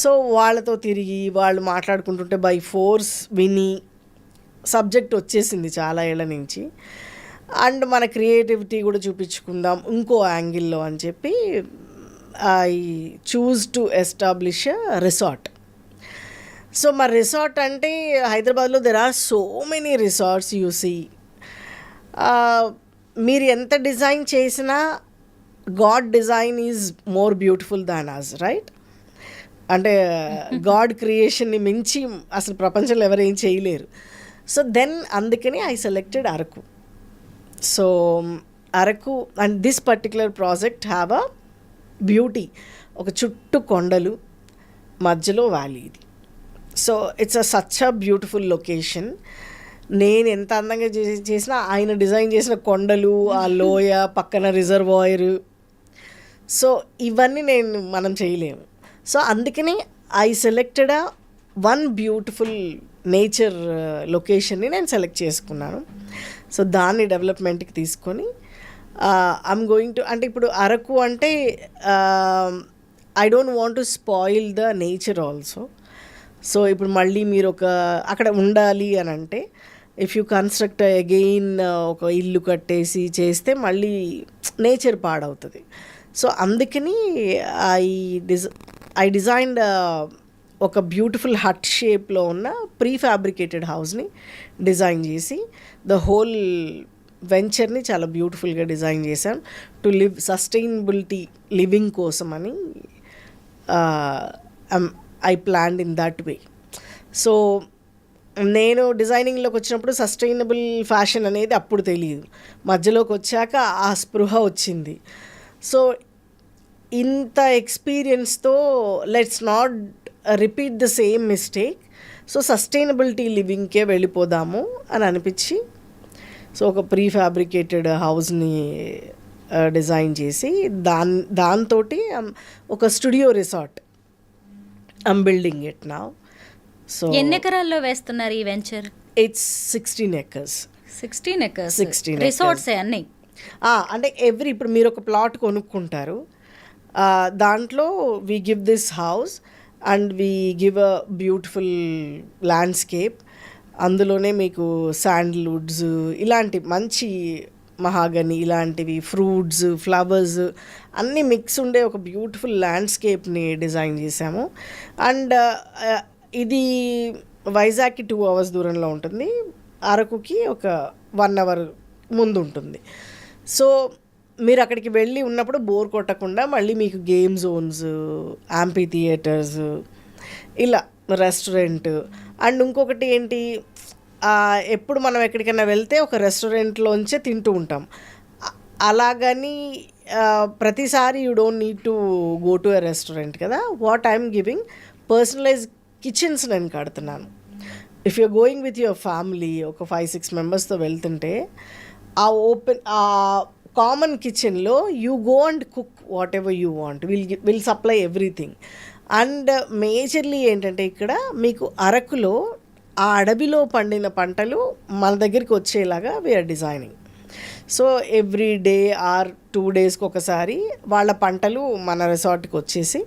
సో వాళ్ళతో తిరిగి వాళ్ళు మాట్లాడుకుంటుంటే బై ఫోర్స్ విని సబ్జెక్ట్ వచ్చేసింది చాలా ఏళ్ళ నుంచి. అండ్ మన క్రియేటివిటీ కూడా చూపించుకుందాం ఇంకో యాంగిల్లో అని చెప్పి I choose to establish a resort. So మా రిసార్ట్ అంటే హైదరాబాద్లో there are so many resorts you see. మీరు ఎంత డిజైన్ చేసినా God design is more beautiful than us, right? అంటే గాడ్ క్రియేషన్ని మించి అసలు ప్రపంచంలో ఎవరేం చేయలేరు. సో దెన్ అందుకని I selected Araku. So Araku and this particular project have a beauty. ఒక చుట్టూ కొండలు, మధ్యలో వ్యాలీ ఇది. So it's such a beautiful location. నేను ఎంత అందంగా చేసినా ఆయన డిజైన్ చేసిన కొండలు, ఆ లోయ పక్కన రిజర్వాయర్, సో ఇవన్నీ మనం చేయలేము. సో అందుకని I selected one beautiful nature లొకేషన్ని నేను సెలెక్ట్ చేసుకున్నాను. సో దాన్ని డెవలప్మెంట్కి తీసుకొని ఐఎమ్ గోయింగ్ టు, అంటే ఇప్పుడు అరకు అంటే I don't want to spoil the nature also. So ఇప్పుడు మళ్ళీ మీరు అక్కడ ఉండాలి అని అంటే ఇఫ్ యూ కన్స్ట్రక్ట్ అగెయిన్ ఒక ఇల్లు కట్టేసి చేస్తే మళ్ళీ నేచర్ పాడవుతుంది. సో అందుకని ఐ డిజైన్డ్ ఒక బ్యూటిఫుల్ హట్ షేప్లో ఉన్న ప్రీ ఫ్యాబ్రికేటెడ్ హౌస్ని డిజైన్ చేసి ద హోల్ వెంచర్ని చాలా బ్యూటిఫుల్గా డిజైన్ చేశాను టు సస్టైనబిలిటీ లివింగ్ కోసం అని I planned in that way. So నేను డిజైనింగ్లోకి వచ్చినప్పుడు సస్టైనబుల్ ఫ్యాషన్ అనేది అప్పుడు తెలియదు, మధ్యలోకి వచ్చాక ఆ స్పృహ వచ్చింది. సో ఇంత ఎక్స్పీరియన్స్తో let's not repeat the same mistake, so sustainability లివింగ్కే వెళ్ళిపోదాము అని అనిపించి సో ఒక ప్రీ ఫ్యాబ్రికేటెడ్ హౌస్ని డిజైన్ చేసి దాంతో ఒక studio resort I'm building it now. So ఎన్ని ఎకరాల్లో వేస్తున్నారు ఈ venture? It's 16 acres. 16 acres. 16 resorts అన్ని. అంటే ఇప్పుడు మీరు ఒక ప్లాట్ కొనుక్కుంటారు, దాంట్లో we give this house and we give a beautiful landscape. అందులోనే మీకు శాండల్వుడ్స్ ఇలాంటి మంచి మహాగని ఇలాంటివి ఫ్రూట్స్ ఫ్లవర్స్ అన్నీ మిక్స్ ఉండే ఒక బ్యూటిఫుల్ ల్యాండ్స్కేప్ని డిజైన్ చేశాము. అండ్ ఇది వైజాగ్కి 2 hours దూరంలో ఉంటుంది, అరకుకి ఒక 1 hour ముందు ఉంటుంది. సో మీరు అక్కడికి వెళ్ళి ఉన్నప్పుడు బోర్ కొట్టకుండా మళ్ళీ మీకు గేమ్ జోన్స్, యాంపీ థియేటర్స్, ఇలా రెస్టారెంట్. అండ్ ఇంకొకటి ఏంటి, ఎప్పుడు మనం ఎక్కడికైనా వెళ్తే ఒక రెస్టారెంట్లోంచే తింటూ ఉంటాం, అలాగని ప్రతిసారి you don't need to go to a restaurant కదా. What I'm giving personalize kitchens నేను కడుతున్నాను. If you're going with your family ఒక 5-6 మెంబర్స్తో వెళ్తుంటే ఆ కామన్ కిచెన్లో you go and cook whatever you want, will supply everything. And majorly ఏంటంటే ఇక్కడ మీకు అరకులో ఆ అడవిలో పండిన పంటలు మన దగ్గరికి వచ్చేలాగా we're designing. So every day or 2 daysకి ఒకసారి వాళ్ళ పంటలు మన రిసార్ట్కి వచ్చేసి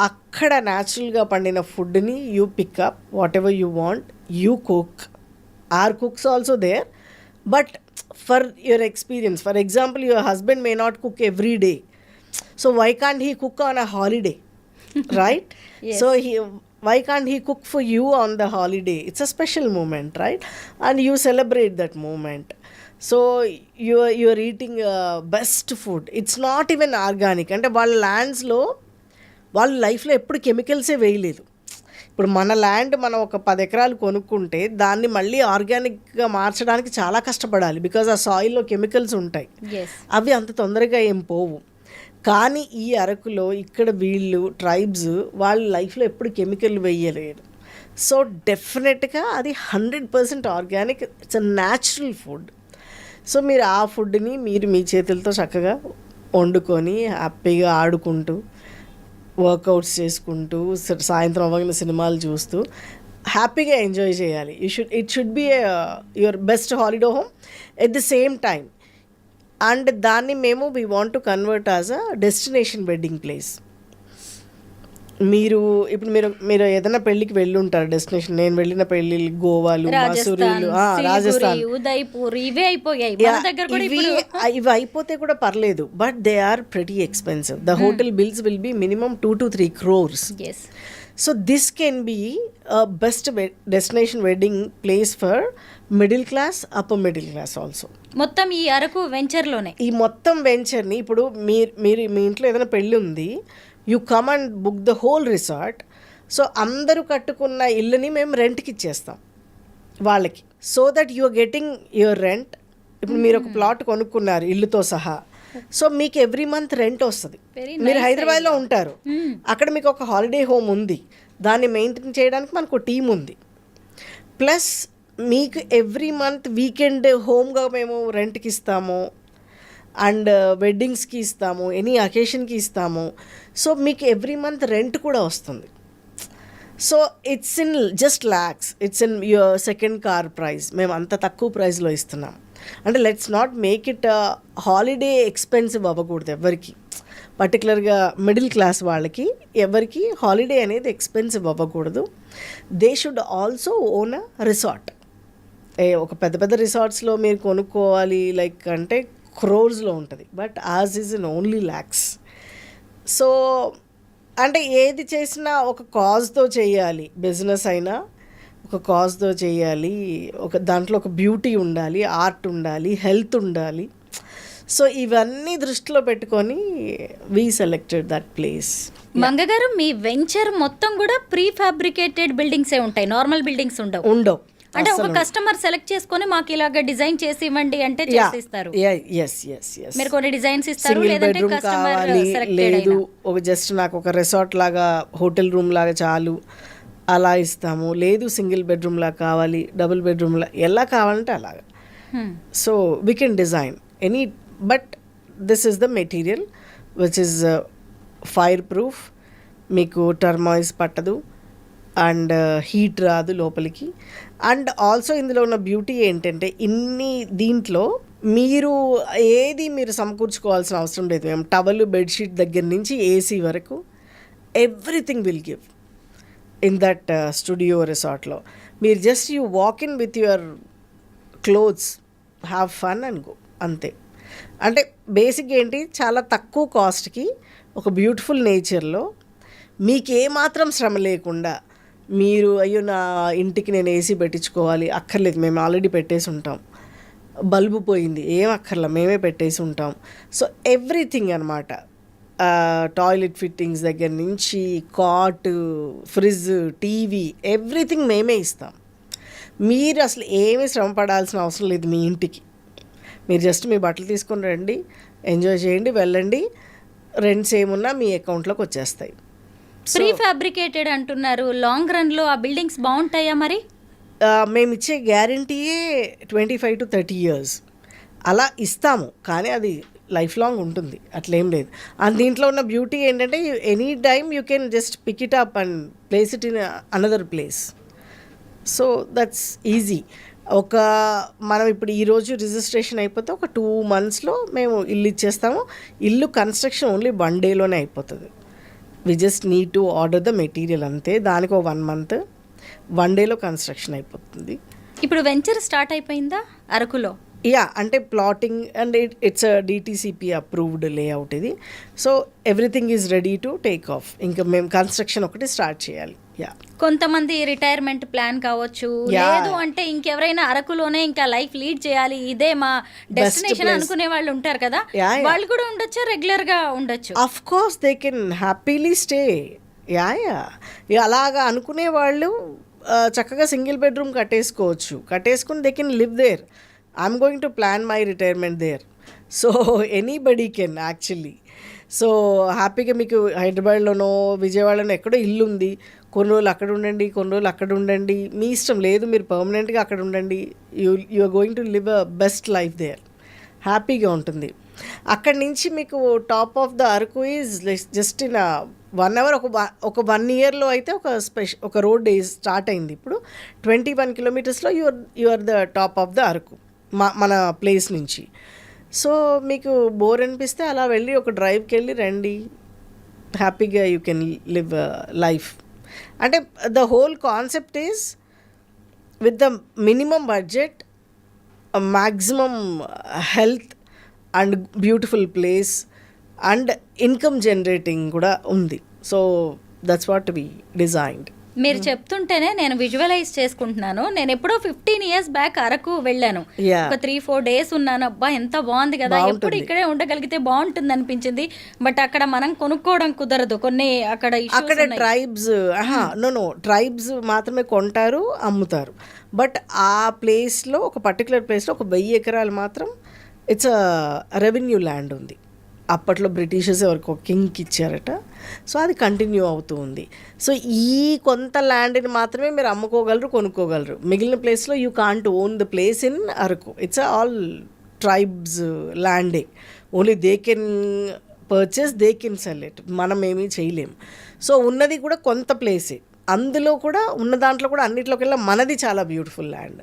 అక్కడ న్యాచురల్గా పండిన ఫుడ్ని you pick up whatever you want, you cook. Our cooks also there, but for your experience, for example your husband may not cook every day, so why can't he cook on a holiday, right? Yes. So why can't he cook for you on the holiday? It's a special moment, right? And you celebrate that moment. So you're eating best food. It's not even organic. అంటే వాళ్ళ ల్యాండ్స్లో వాళ్ళ లైఫ్లో ఎప్పుడు కెమికల్సే వేయలేదు. ఇప్పుడు మన ల్యాండ్ మనం ఒక 10 acres కొనుక్కుంటే దాన్ని మళ్ళీ ఆర్గానిక్గా మార్చడానికి చాలా కష్టపడాలి, బికాజ్ ఆ సాయిల్లో కెమికల్స్ ఉంటాయి. అవి అంత తొందరగా ఏం పోవు. కానీ ఈ అరకులో ఇక్కడ వీళ్ళు ట్రైబ్స్ వాళ్ళ లైఫ్లో ఎప్పుడు కెమికల్ వేయలేరు. సో డెఫినెట్గా అది 100% organic, it's a natural food. So మీరు ఆ ఫుడ్ని మీరు మీ చేతులతో చక్కగా వండుకొని హ్యాపీగా ఆడుకుంటూ వర్కౌట్స్ చేసుకుంటూ సాయంత్రం అవ్వగిన సినిమాలు చూస్తూ హ్యాపీగా ఎంజాయ్ చేయాలి. It should be your best holiday home at the same time. And దాన్ని మేము we want to convert as a destination wedding place. మీరు ఏదైనా పెళ్ళికి వెళ్ళి ఉంటారు డెస్టినేషన్. నేను వెళ్ళిన పెళ్ళి గోవాలు, మసూరీలు, రాజస్థాన్, ఉదయ్పూర్ ఇవే అయిపోయాయి. ఇవి అయిపోతే కూడా పర్లేదు, but they are pretty expensive. The hotel bills will be minimum 2 to 3 crores. So this can be a best destination wedding place for middle class, upper middle class also. మొత్తం ఈ అరకు వెంచర్లోనే ఈ మొత్తం వెంచర్ని ఇప్పుడు మీరు మీ ఇంట్లో ఏదైనా పెళ్ళి ఉంది, you come and book the whole resort. So అందరూ కట్టుకున్న ఇల్లుని మేము రెంట్కి ఇచ్చేస్తాం వాళ్ళకి, so that you are getting your rent. ఇప్పుడు మీరు ఒక ప్లాట్ కొనుక్కున్నారు ఇల్లుతో సహా, సో మీకు ఎవ్రీ మంత్ రెంట్ వస్తుంది. మీరు హైదరాబాద్లో ఉంటారు, అక్కడ మీకు ఒక హాలిడే హోమ్ ఉంది, దాన్ని మెయింటైన్ చేయడానికి మనకు టీం ఉంది. ప్లస్ మీకు ఎవ్రీ మంత్ వీకెండ్ హోమ్గా మేము రెంట్కి ఇస్తాము, అండ్ వెడ్డింగ్స్కి ఇస్తాము, ఎనీ అకేషన్కి ఇస్తాము. సో మీకు ఎవ్రీ మంత్ రెంట్ కూడా వస్తుంది. So it's in just lakhs, it's in your second car price. మేము అంత తక్కువ ప్రైస్లో ఇస్తున్నాం. అంటే let's not make it holiday expensive అవ్వకూడదు ఎవరికి, పర్టికులర్గా మిడిల్ క్లాస్ వాళ్ళకి ఎవరికి హాలిడే అనేది ఎక్స్పెన్సివ్ అవ్వకూడదు. They should also own a resort. ఒక పెద్ద పెద్ద రిసార్ట్స్లో మీరు కొనుక్కోవాలి లైక్ అంటే క్రోర్స్లో ఉంటుంది, but as is in only lakhs. So అంటే ఏది చేసినా ఒక కాజ్తో చేయాలి. బిజినెస్ అయినా ఒక కాజ్తో చేయాలి, దాంట్లో ఒక బ్యూటీ ఉండాలి, ఆర్ట్ ఉండాలి, హెల్త్ ఉండాలి. సో ఇవన్నీ దృష్టిలో పెట్టుకొని వీ సెలెక్టెడ్ దట్ ప్లేస్. మంగగారు, మీ వెంచర్ మొత్తం కూడా ప్రీ ఫ్యాబ్రికేటెడ్ బిల్డింగ్సే ఉంటాయి, నార్మల్ బిల్డింగ్స్ ఉండవు? అంటే ఒక కస్టమర్ సెలెక్ట్ చేసుకొని మాకు ఇలాగ డిజైన్ చేసి ఇవ్వండి అంటే చేసి ఇస్తారు. మీరు కొన్ని డిజైన్స్ ఇస్తారు, సింగిల్ లేదంటే బెడ్రూమ్ కస్టమర్ కావాలి, సెలెక్టెడ్ లేదు అయినా. ఒక జస్ట్ నాకు ఒక రిసార్ట్ లాగా హోటల్ రూమ్ లాగా చాలు అలా ఇస్తాము. లేదు సింగిల్ బెడ్రూమ్ లాగా కావాలి, డబుల్ బెడ్రూమ్ లా ఎలా కావాలంటే అలాగా. So we can design any, but this is the material which is fire proof, మీకు టర్మాయిస్ పట్టదు అండ్ హీట్ రాదు లోపలికి. అండ్ ఆల్సో ఇందులో ఉన్న బ్యూటీ ఏంటంటే దీంట్లో మీరు మీరు సమకూర్చుకోవాల్సిన అవసరం లేదు. మేము టవల్ బెడ్షీట్ దగ్గర నుంచి ఏసీ వరకు everything will give in that studio రిసార్ట్లో. మీరు just you walk in with your clothes, have fun and go, అంతే. అంటే బేసిక్ ఏంటి, చాలా తక్కువ కాస్ట్కి ఒక బ్యూటిఫుల్ నేచర్లో మీకు ఏమాత్రం శ్రమ లేకుండా మీరు అయ్యో నా ఇంటికి నేను ఏసీ పెట్టించుకోవాలి అక్కర్లేదు, మేము ఆల్రెడీ పెట్టేసి ఉంటాం, బల్బు పోయింది ఏం అక్కర్లా మేమే పెట్టేసి ఉంటాం. సో ఎవ్రీథింగ్ అనమాట, టాయిలెట్ ఫిట్టింగ్స్ దగ్గర నుంచి కాట్, ఫ్రిడ్జ్, టీవీ, ఎవ్రీథింగ్ మేమే ఇస్తాం. మీరు అసలు ఏమీ శ్రమ పడాల్సిన అవసరం లేదు మీ ఇంటికి. మీరు జస్ట్ మీ బట్టలు తీసుకొని రండి, ఎంజాయ్ చేయండి, వెళ్ళండి, రెంట్స్ ఏమున్నా మీ అకౌంట్లోకి వచ్చేస్తాయి. ప్రీ ఫ్యాబ్రికేటెడ్ అంటున్నారు, లాంగ్ రన్లో ఆ బిల్డింగ్స్ బాగుంటాయా మరి? మేము ఇచ్చే గ్యారంటీయే 25 to 30 years అలా ఇస్తాము, కానీ అది లైఫ్ లాంగ్ ఉంటుంది, అట్లేం లేదు. అండ్ దీంట్లో ఉన్న బ్యూటీ ఏంటంటే any time you can just pick it up and place it in another place. So that's easy. మనం ఇప్పుడు ఈరోజు రిజిస్ట్రేషన్ అయిపోతే ఒక 2 monthsలో మేము ఇల్లు ఇచ్చేస్తాము. ఇల్లు కన్స్ట్రక్షన్ ఓన్లీ 1 dayలోనే అయిపోతుంది. We just need to order the material అంతే. దానికి 1 month, 1 dayలో కన్స్ట్రక్షన్ అయిపోతుంది. ఇప్పుడు వెంచర్ స్టార్ట్ అయిపోయిందా అరకులో? అంటే plotting and it's DTCP approved layout ఇది. So everything is ready to take off. ఇంకా మేము కన్స్ట్రక్షన్ ఒకటి స్టార్ట్ చేయాలి. కొంతమంది రిటైర్మెంట్ ప్లాన్ కావచ్చు, లేదు అంటే ఇంకెవరైనా అరకులోనే ఇంకా లైఫ్ లీడ్ చేయాలి, ఇదే మా డెస్టినేషన్ అనుకునే వాళ్ళు ఉంటారు కదా, వాళ్ళు కూడా ఉండొచ్చు, రెగ్యులర్ గా ఉండొచ్చు. Of course they can happily stay. అలాగా అనుకునే వాళ్ళు చక్కగా సింగిల్ బెడ్రూమ్ కట్టేసుకుని they can live there. I'm going to plan my retirement there. So anybody can actually. So హ్యాపీగా మీకు హైదరాబాద్లోనో విజయవాడలోనో ఎక్కడో ఇల్లు ఉంది, కొన్ని రోజులు అక్కడ ఉండండి, కొన్ని రోజులు అక్కడ ఉండండి, మీ ఇష్టం. లేదు మీరు పర్మనెంట్గా అక్కడ ఉండండి, you are going to live a best life there, హ్యాపీగా ఉంటుంది. అక్కడి నుంచి మీకు top of the Araku is just in 1 hour. ఒక 1 yearలో అయితే ఒక రోడ్ స్టార్ట్ అయింది. ఇప్పుడు 21 kilometers you are the top of the Araku మన ప్లేస్ నుంచి. సో మీకు బోర్ అనిపిస్తే అలా వెళ్ళి ఒక డ్రైవ్కి వెళ్ళి రండి, హ్యాపీగా యూ కెన్ లివ్ లైఫ్. అంటే the whole concept is with the minimum budget, maximum health and beautiful place and income generating కూడా ఉంది. So that's what we designed. మీరు చెప్తుంటేనే నేను విజువలైజ్ చేసుకుంటున్నాను. నేను ఎప్పుడో 15 years బ్యాక్ అరకు వెళ్ళాను, ఒక 3-4 days ఉన్నాను. అబ్బా ఎంత బాగుంది కదా, ఎప్పుడు ఇక్కడే ఉండగలిగితే బాగుంటుంది అనిపించింది. బట్ అక్కడ మనం కొనుక్కోవడం కుదరదు, కొన్ని అక్కడ ట్రైబ్స్ ట్రైబ్స్ మాత్రమే కొంటారు, అమ్ముతారు. బట్ ఆ ప్లేస్లో, ఒక పర్టికులర్ ప్లేస్లో ఒక 1000 acres మాత్రం ఇట్స్ రెవెన్యూ ల్యాండ్ ఉంది. అప్పట్లో బ్రిటిషర్స్ ఎవరికి ఒక కింగ్కి ఇచ్చారట. సో అది కంటిన్యూ అవుతూ ఉంది. సో ఈ కొంత ల్యాండ్ని మాత్రమే మీరు అమ్ముకోగలరు, కొనుక్కోగలరు. మిగిలిన ప్లేస్లో you can't own the place in Araku. It's all tribes ల్యాండే. Only they can purchase, they can sell it. మనం ఏమీ చేయలేము. సో ఉన్నది కూడా కొంత ప్లేసే. అందులో కూడా ఉన్న దాంట్లో కూడా అన్నిట్లోకెల్లా మనది చాలా బ్యూటిఫుల్ ల్యాండ్.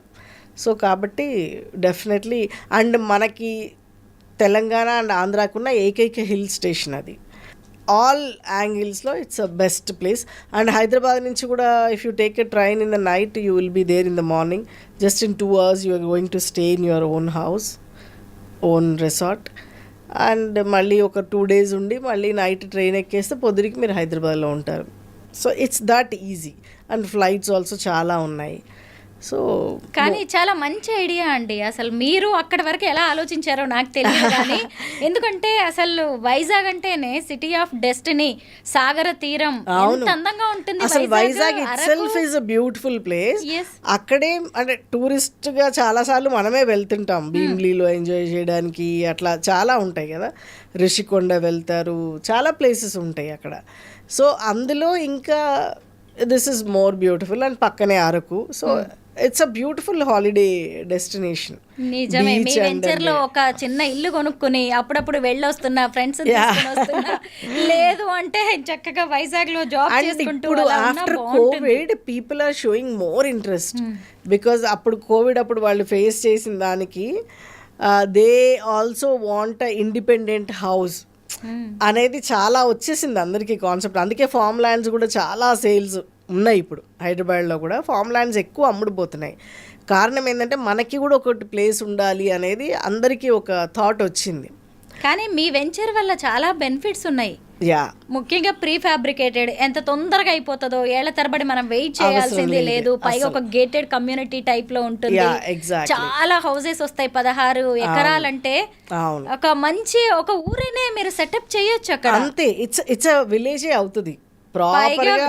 సో కాబట్టి డెఫినెట్లీ, అండ్ మనకి తెలంగాణ అండ్ ఆంధ్రాకున్న ఏకైక హిల్ స్టేషన్ అది. ఆల్ యాంగిల్స్లో it's a best place. And Hyderabad నుంచి కూడా if you take a train in the night, you will be there in the morning. Just in 2 hours you are going to stay in your own house, own resort. And మళ్ళీ ఒక 2 days ఉండి మళ్ళీ నైట్ ట్రైన్ ఎక్కేస్తే పొద్దురికి మీరు హైదరాబాద్లో ఉంటారు. So it's that easy. And flights also చాలా ఉన్నాయి. సో కానీ చాలా మంచి ఐడియా అండి. అసలు మీరు అక్కడి వరకు ఎలా ఆలోచించారో నాకు తెలియదు కానీ ఎందుకంటే అసలు వైజాగ్ అంటేనే సిటీ ఆఫ్ డెస్టినీ, సాగర తీరం, ఎంత అందంగా ఉంటుంది. అసలు Vizag it self is a beautiful place. అక్కడే అంటే టూరిస్ట్ గా చాలా సార్లు మనమే వెళ్తుంటాం భీమ్లీలో ఎంజాయ్ చేయడానికి, అట్లా చాలా ఉంటాయి కదా, రిషికొండ వెళ్తారు, చాలా ప్లేసెస్ ఉంటాయి అక్కడ. సో అందులో ఇంకా this is more beautiful. And పక్కనే Araku. So it's a beautiful holiday destination. నిజమే. మీ వెంచర్ లో ఒక చిన్న ఇల్లు కొనుక్కుని అప్పుడప్పుడు వెళ్ళొస్తున్నా, ఫ్రెండ్స్ లేదు అంటే చక్కగా వైజాగ్ లో జాబ్ చేసుకుంటూ. ఇప్పుడు after covid people are showing more interest because అప్పుడు కోవిడ్ అప్పుడు వాళ్ళు ఫేస్ చేసిన దానికి they also want independent house అనేది చాలా వచ్చేసింది అందరికీ కాన్సెప్ట్. అందుకే ఫామ్ ల్యాండ్స్ కూడా చాలా సేల్స్ ఉన్నాయి ఇప్పుడు. హైదరాబాద్లో కూడా ఫామ్ ల్యాండ్స్ ఎక్కువ అమ్ముడుపోతున్నాయి. కారణం ఏంటంటే మనకి కూడా ఒకటి ప్లేస్ ఉండాలి అనేది అందరికీ ఒక థాట్ వచ్చింది. కానీ మీ వెంచర్ వల్ల చాలా బెనిఫిట్స్ ఉన్నాయి. ముఖ్యంగా ప్రీ ఫ్యాబ్రికేటెడ్ ఎంత తొందరగా అయిపోతుందో, ఏళ్ల తరబడి మనం వెయిట్ చేయాల్సింది లేదు. పైగా ఒక గేటెడ్ కమ్యూనిటీ టైప్ లో ఉంటుంది. చాలా హౌసెస్ వస్తాయి. 16 ఎకరాలంటే ఒక మంచి ఒక ఊరినే మీరు సెటప్ చేయొచ్చు అక్కడ. అంతే, ఇట్స్ విలేజే అవుతుంది.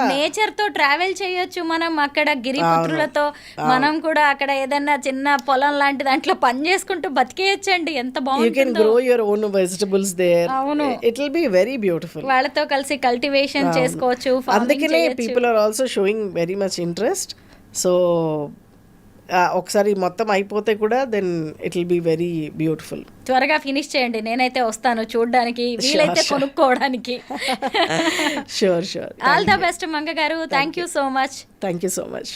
నేచర్ తో ట్రావెల్ చేయొచ్చు మనం. అక్కడ గిరిపుత్రులతో మనం కూడా అక్కడ ఏదైనా చిన్న పొలం లాంటి దాంట్లో పని చేసుకుంటూ బతికేయచ్చండి. ఎంత బాగుంటుందో. అవును, it will be very beautiful. వాళ్ళతో కలిసి కల్టివేషన్ చేసుకోవచ్చు. అందుకనే people are also showing very much interest. So ఒకసారి మొత్తం అయిపోతే కూడా then it will be very beautiful. త్వరగా ఫినిష్ చేయండి, నేనైతే వస్తాను చూడడానికి, వీలైతే కొనుక్కోవడానికి. Sure. All the best Manga garu. Thank you so much. Thank you so much.